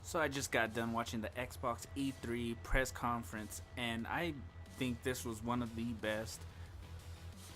So I just got done watching the Xbox E3 press conference, and I think this was one of the best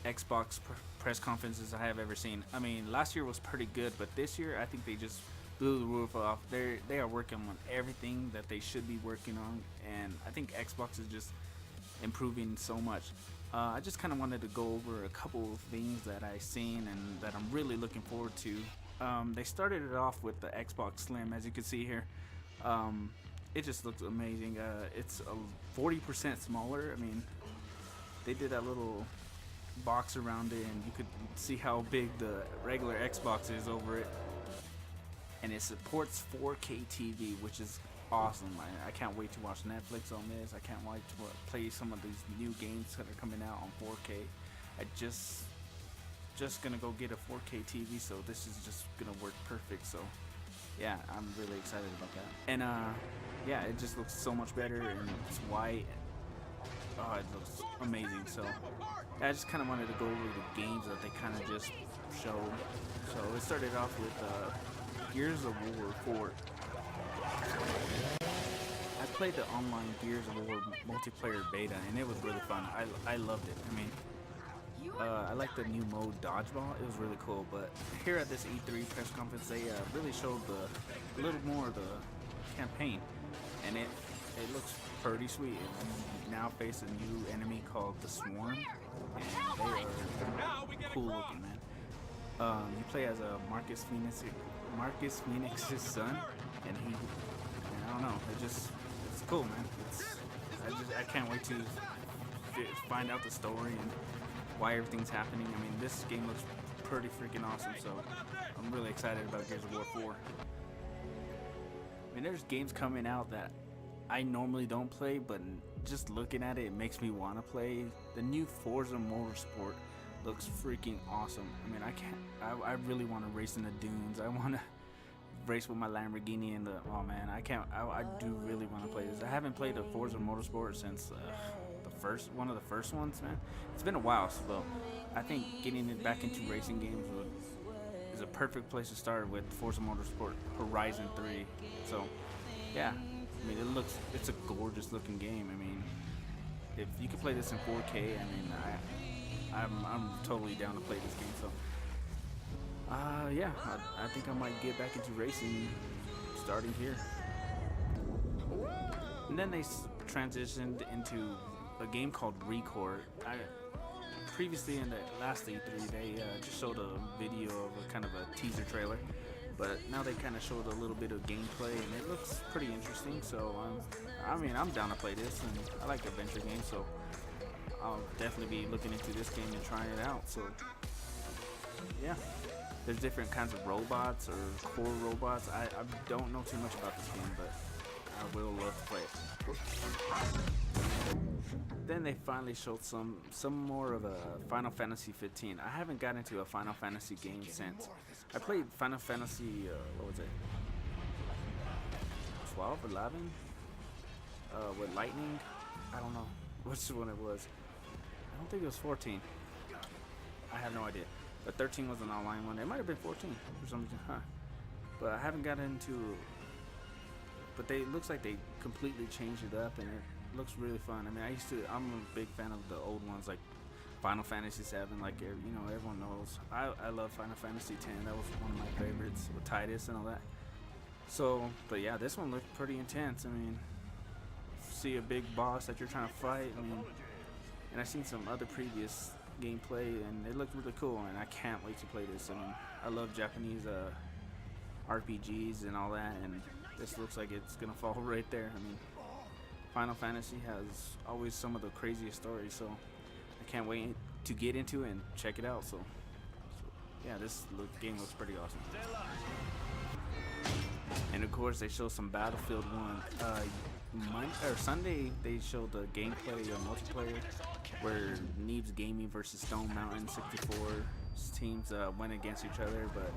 Xbox press conferences I have ever seen. I mean, last year was pretty good, but this year I think they just blew the roof off. They are working on everything that they should be working on, and I think Xbox is just improving so much. I just kind of wanted to go over a couple of things that I've seen and that I'm really looking forward to. They started it off with the Xbox Slim, as you can see here. It just looks amazing. It's 40% smaller. I mean, they did that little box around it, and you could see how big the regular Xbox is over it. And it supports 4K TV, which is awesome. I can't wait to watch Netflix on this. I can't wait to play some of these new games that are coming out on 4K. I just gonna go get a 4K TV, so this is just gonna work perfect. So yeah, I'm really excited about that. And yeah, it just looks so much better, and it's white. Oh, it looks amazing. So yeah, I just kind of wanted to go over the games that they kind of just showed. So it started off with Gears of War 4. I played the online Gears of War multiplayer beta, and it was really fun. I loved it. I mean, I like the new mode Dodgeball. It was really cool. But here at this E3 press conference, they really showed a little more of the campaign, and it looks pretty sweet. And now face a new enemy called the Swarm, and they are cool looking, man. You play as a Marcus Phoenix's son, and I don't know. It's cool, man. I can't wait to find out the story and why everything's happening. I mean, this game looks pretty freaking awesome, so I'm really excited about Gears of War 4. I mean, there's games coming out that I normally don't play, but just looking at it, it makes me want to play. The new Forza Motorsport looks freaking awesome. I mean, I really want to race in the dunes. I want to race with my Lamborghini in the, oh man, I do really want to play this. I haven't played a Forza Motorsport since one of the first ones, man. It's been a while, so I think getting it back into racing games is a perfect place to start with Forza Motorsport Horizon 3. So yeah, I mean, it's a gorgeous looking game. I mean, if you can play this in 4K, I mean, I'm totally down to play this game. So yeah, I think I might get back into racing starting here. And then they transitioned into a game called Record. Previously in the last E3, they just showed a video of a kind of a teaser trailer, but now they kind of showed a little bit of gameplay, and it looks pretty interesting. So I mean, I'm down to play this, and I like adventure games, so I'll definitely be looking into this game and trying it out. So yeah, there's different kinds of robots or core robots. I don't know too much about this game, but I will love to play it. Then they finally showed some more of a Final Fantasy 15. I haven't got into a Final Fantasy game since. I played Final Fantasy, what was it? 12, 11? With Lightning? I don't know which one it was. I don't think it was 14. I have no idea. But 13 was an online one. It might have been 14 for some reason, huh? But I haven't got into. But it looks like they completely changed it up, and it looks really fun. I mean, I'm a big fan of the old ones, like Final Fantasy 7, like, you know, everyone knows. I love Final Fantasy 10. That was one of my favorites with Titus and all that. So, but yeah, this one looked pretty intense. I mean, see a big boss that you're trying to fight. I mean, and I've seen some other previous gameplay, and it looked really cool, and I can't wait to play this. I mean, I love Japanese RPGs and all that, and this looks like it's gonna fall right there. I mean, Final Fantasy has always some of the craziest stories, so I can't wait to get into it and check it out. So yeah, this game looks pretty awesome. And of course, they showed some Battlefield 1. Sunday, they showed the gameplay of multiplayer, where Neebs Gaming versus Stone Mountain 64 teams went against each other, but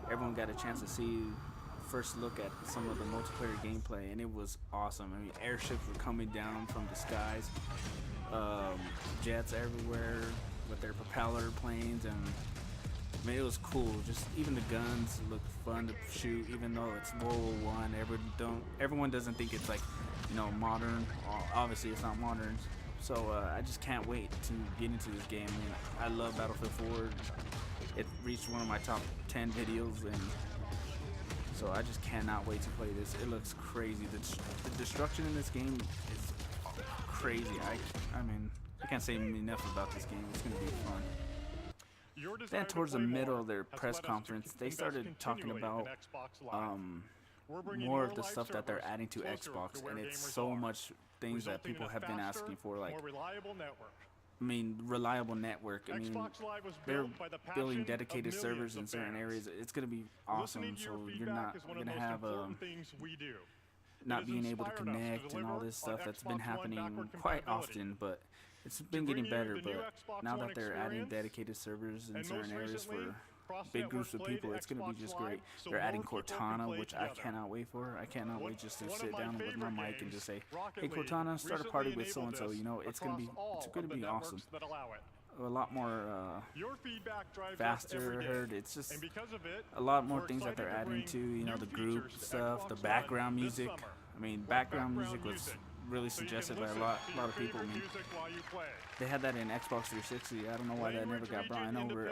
everyone got a chance to see first look at some of the multiplayer gameplay, and it was awesome. I mean, airships were coming down from the skies, jets everywhere with their propeller planes, and I mean, it was cool. Just even the guns looked fun to shoot, even though it's World War One. Everyone doesn't think it's like, you know, modern. Obviously, it's not modern. So I just can't wait to get into this game. I mean, I love Battlefield 4. It reached one of my top 10 videos, and so I just cannot wait to play this. It looks crazy. The destruction in this game is crazy. I mean, I can't say enough about this game. It's gonna be fun. Then towards the middle of their press conference, they started talking about more of the stuff that they're adding to Xbox, and it's so much things that people have been asking for, like, I mean, reliable network. I mean, they're building dedicated servers in certain areas. It's gonna be awesome. So you're not gonna have not being able to connect and all this stuff that's been happening quite often, but it's been getting better. But now that they're adding dedicated servers in certain areas for big groups of people, it's going to be just great. They're adding Cortana, which I cannot wait for. I cannot wait just to sit down with my mic and just say, hey Cortana, start a party with so-and-so. You know, it's going to be awesome. A lot more faster, heard. It's just a lot more things that they're adding to, you know, the group stuff, the background music. I mean, background music was really suggested by a lot of people. I mean, they had that in Xbox 360. I don't know why that never got brought over.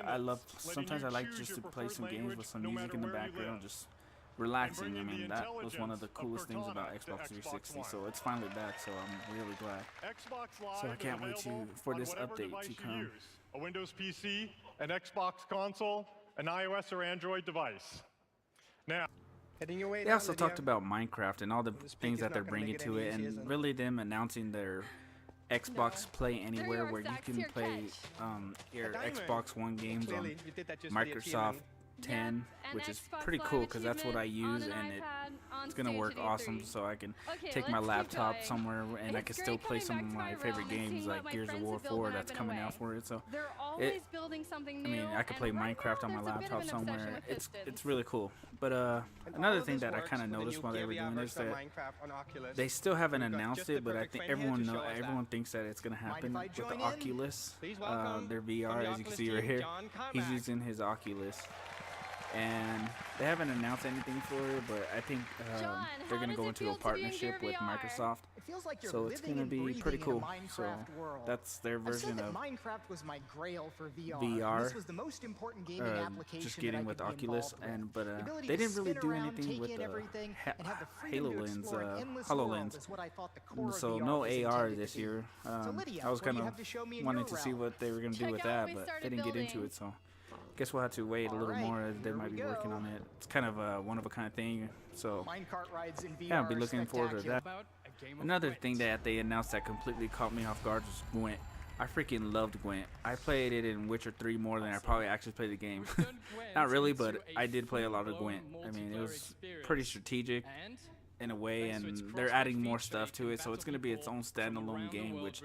Sometimes I like just to play some games with some music in the background, just relaxing. I mean, that was one of the coolest things about Xbox 360. So it's finally back, so I'm really glad. So I can't wait for this update to come. A Windows PC, an Xbox console, an iOS or Android device. Now, they also talked about Minecraft and all the things that they're bringing to it, and really them announcing their Xbox Play Anywhere, where you can play your Xbox One games on Microsoft 10, which is pretty cool because that's what I use, and it's gonna work awesome. So I can take my laptop somewhere and I can still play some of my favorite games like Gears of War 4 that's coming out for it. So I mean, I could play Minecraft on my laptop somewhere. It's really cool. But another thing that I kind of noticed while they were doing this, that they still haven't announced it, but I think everyone thinks that it's gonna happen with the Oculus, their VR. As you can see right here, he's using his Oculus. And they haven't announced anything for it, but I think they're going to go into a partnership with Microsoft. So it's going to be pretty cool. So that's their version of Minecraft was my grail for VR. This was the most important gaming application just getting with Oculus, but they didn't really do anything with the HoloLens. So no AR this year. I was kind of wanting to see what they were going to do with that, but they didn't get into it. So guess we'll have to wait a little more. They might be working on it. It's kind of a one-of-a-kind thing, so yeah, I'll be looking forward to that. Another thing that they announced that completely caught me off guard was Gwent. I freaking loved Gwent. I played it in Witcher 3 more than I probably actually played the game. Not really, but I did play a lot of Gwent. I mean, it was pretty strategic in a way, and they're adding more stuff to it, so it's going to be its own standalone game, which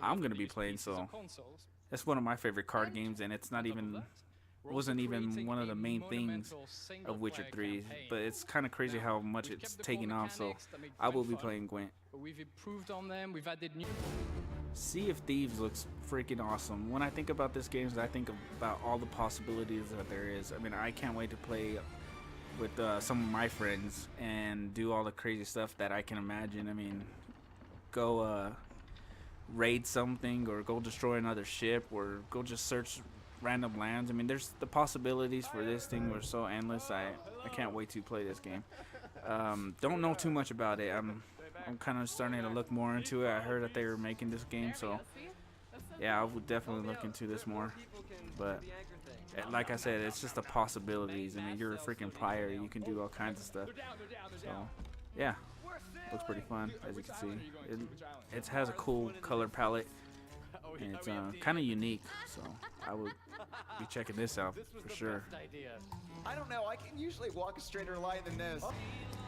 I'm going to be playing. So that's one of my favorite card games, and it's not even... wasn't even one of the main things of Witcher 3, but it's kind of crazy how much it's taking off, so I will be playing Gwent. Sea of Thieves looks freaking awesome. When I think about this game, I think about all the possibilities that there is. I mean, I can't wait to play with some of my friends and do all the crazy stuff that I can imagine. I mean, go raid something, or go destroy another ship, or go just search random lands. I mean, there's the possibilities for this thing were so endless. I can't wait to play this game. Don't know too much about it. I'm kind of starting to look more into it. I heard that they were making this game, so yeah, I would definitely look into this more. But like I said, it's just the possibilities. I mean, you're a freaking player. You can do all kinds of stuff. So yeah, looks pretty fun, as you can see. It has a cool color palette, and it's kind of unique, so I would be checking this out for sure. I don't know, I can usually walk a straighter line than this.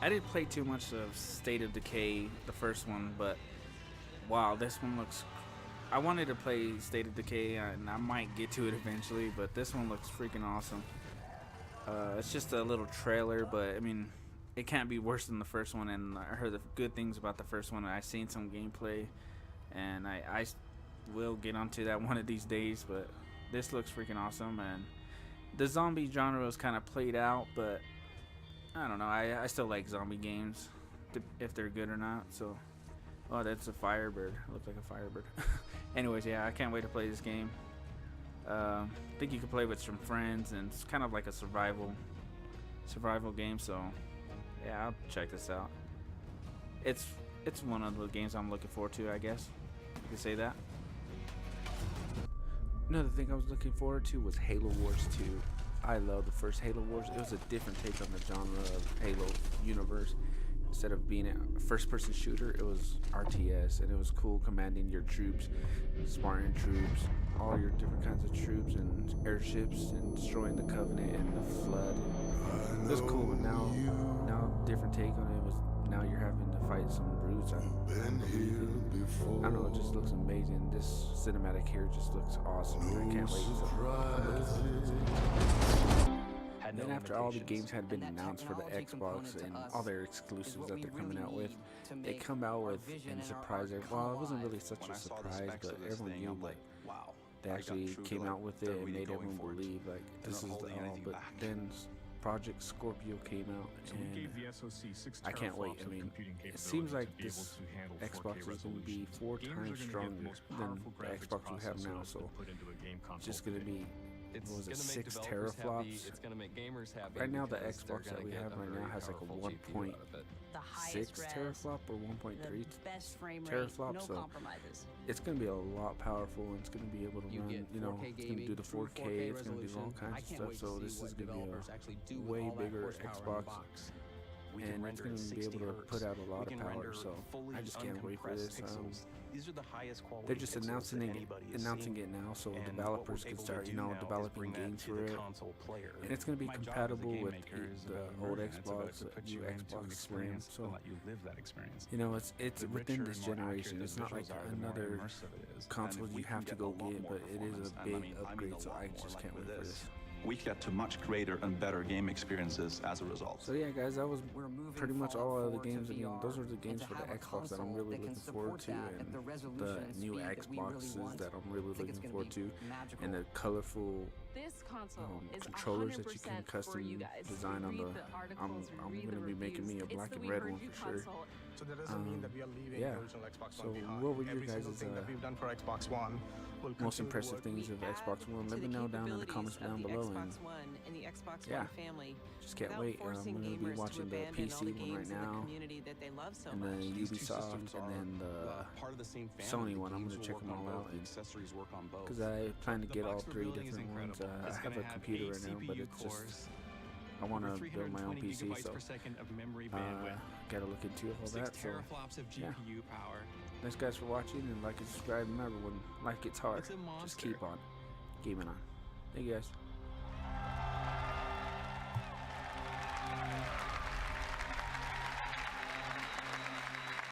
I didn't play too much of State of Decay, the first one, but wow, this one looks... I wanted to play State of Decay, and I might get to it eventually, but this one looks freaking awesome. It's just a little trailer, but I mean, it can't be worse than the first one, and I heard the good things about the first one. I've seen some gameplay, and I will get onto that one of these days, but this looks freaking awesome. And the zombie genre was kind of played out, but I don't know. I still like zombie games, if they're good or not. So, oh, that's a Firebird. Looks like a Firebird. Anyways, yeah, I can't wait to play this game. I think you can play with some friends, and it's kind of like a survival game. So, yeah, I'll check this out. It's one of the games I'm looking forward to, I guess you could say that. Another thing I was looking forward to was Halo Wars 2. I love the first Halo Wars. It was a different take on the genre of Halo universe. Instead of being a first-person shooter, it was RTS, and it was cool commanding your troops, Spartan troops, all your different kinds of troops and airships, and destroying the Covenant and the Flood. It was cool, but now different take on it was now you're having to fight some brutes. I don't know, it just looks amazing. This cinematic here just looks awesome. I can't wait. Then after all the games had been announced for the Xbox and all their exclusives that they're coming out with, they come out with and surprise everyone. Well, it wasn't really such a surprise, but everyone knew like they actually came out with it and made everyone believe like this is the all. But then Project Scorpio came out, and I can't wait. I mean, it seems like this Xbox is going to be 4 times stronger than the Xbox we have now, so it's just going to be, what was it, 6 teraflops? Right now, the Xbox that we have right now has like a 1.6 teraflop or 1.3 teraflop, so it's going to be a lot powerful, and it's going to be able to run, you know, it's going to do the 4K, it's going to do all kinds of stuff, so this is going to be a way bigger Xbox, and it's going to be able to put out a lot of power, so I just can't wait for this. They're just announcing it now, so developers can start, you know, developing games for it, and it's going to be compatible with the old Xbox, the new Xbox One. So, you know, it's within this generation. It's not like another console you have to go get, but it is a big upgrade. So I just can't wait for this. We get to much greater and better game experiences as a result. So yeah, guys, that was pretty much all of the games. I mean, those are the games for the Xbox that I'm really looking forward to, and the new Xboxes that I'm really looking forward to, and the colorful controllers that you can custom design on the. I'm gonna be making me a black and red one for sure. So that doesn't mean that we are leaving yeah. the original Xbox So One behind. what were your Every guys' single thing that we've done for Xbox One will most continue to impressive work. things of Xbox One? Let me know down in the comments down below, and yeah, just can't wait. I'm gonna be watching the PC one right now, and then Ubisoft, and then the Sony one. I'm gonna check them all out, because I plan to get all 3 different ones. I have a computer right now, but it's just I want to build my own PC, so gotta look into all that. So yeah, thanks guys for watching, and like and subscribe. Remember, when life gets hard, just keep on gaming on. Thank you guys.